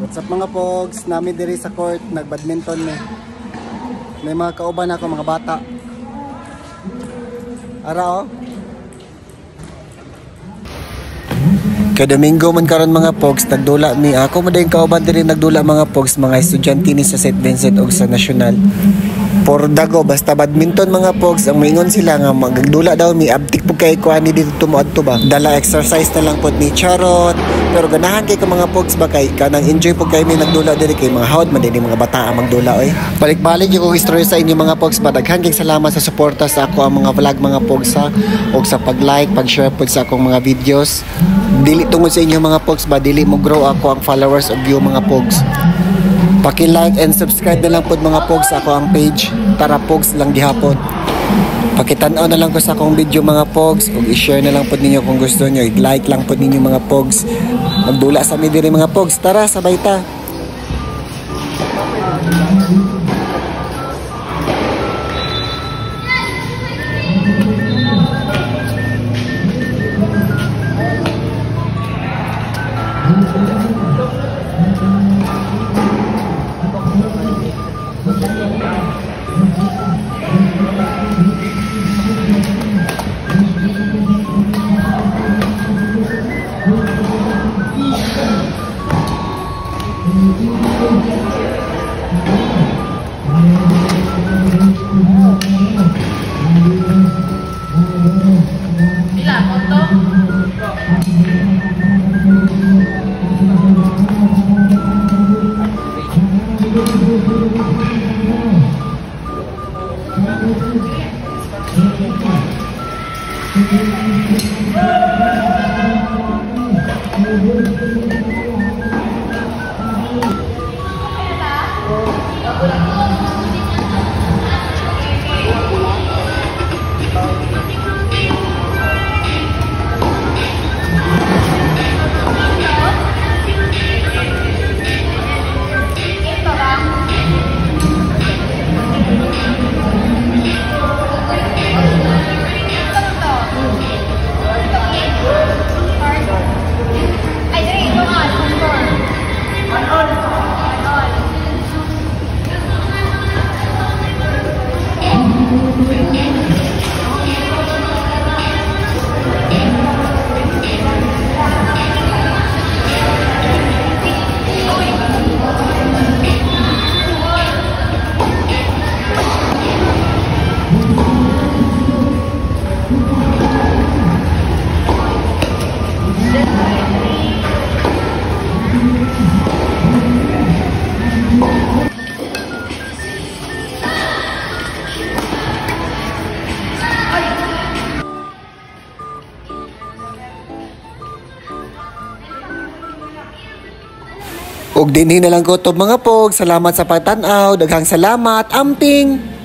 What's up mga pogs, namin diri sa court, nagbadminton ni. May mga kauban ako, mga bata. Ara oh. Kada Domingo man karon mga pogs, nagdula mi. Ako mo din kauban diri nagdula mga pogs, mga estudyante ni sa St. Vincent og sa National. Por dago basta badminton mga pogs, ang maingon sila nga magdula daw mi abtik pug kay ko ani dito tumuadto ba. Dala exercise na lang pod ni charot. Pero ganahan kay ka mga pogs ba kay kanang enjoy pug kay mi nagdula diri kay mga hawd man dinhi mga bata ang magdula oy. Balik-balik yung istorya sa inyo mga pogs ba. Daghan kay salamat sa suporta sa ako ang mga vlog mga pogs ha, og sa pag-like, pag-share pod sa akong mga videos. Dili tungod sa inyo mga pogs ba, dili mo grow ako ang followers of you mga pogs. Paki-like and subscribe na lang pod mga pogs sa ako ang page. Tara pogs lang gihapon. Pakitanaw na lang ko sa akong video mga pogs ug i-share na lang pod ninyo kung gusto nyo. I-like lang pod ninyo mga pogs. Magdula sa mi diri mga pogs. Tara sabay ta. Og dinhi na lang ko to mga pogs. Salamat sa pagtan-aw. Daghang salamat. Amping.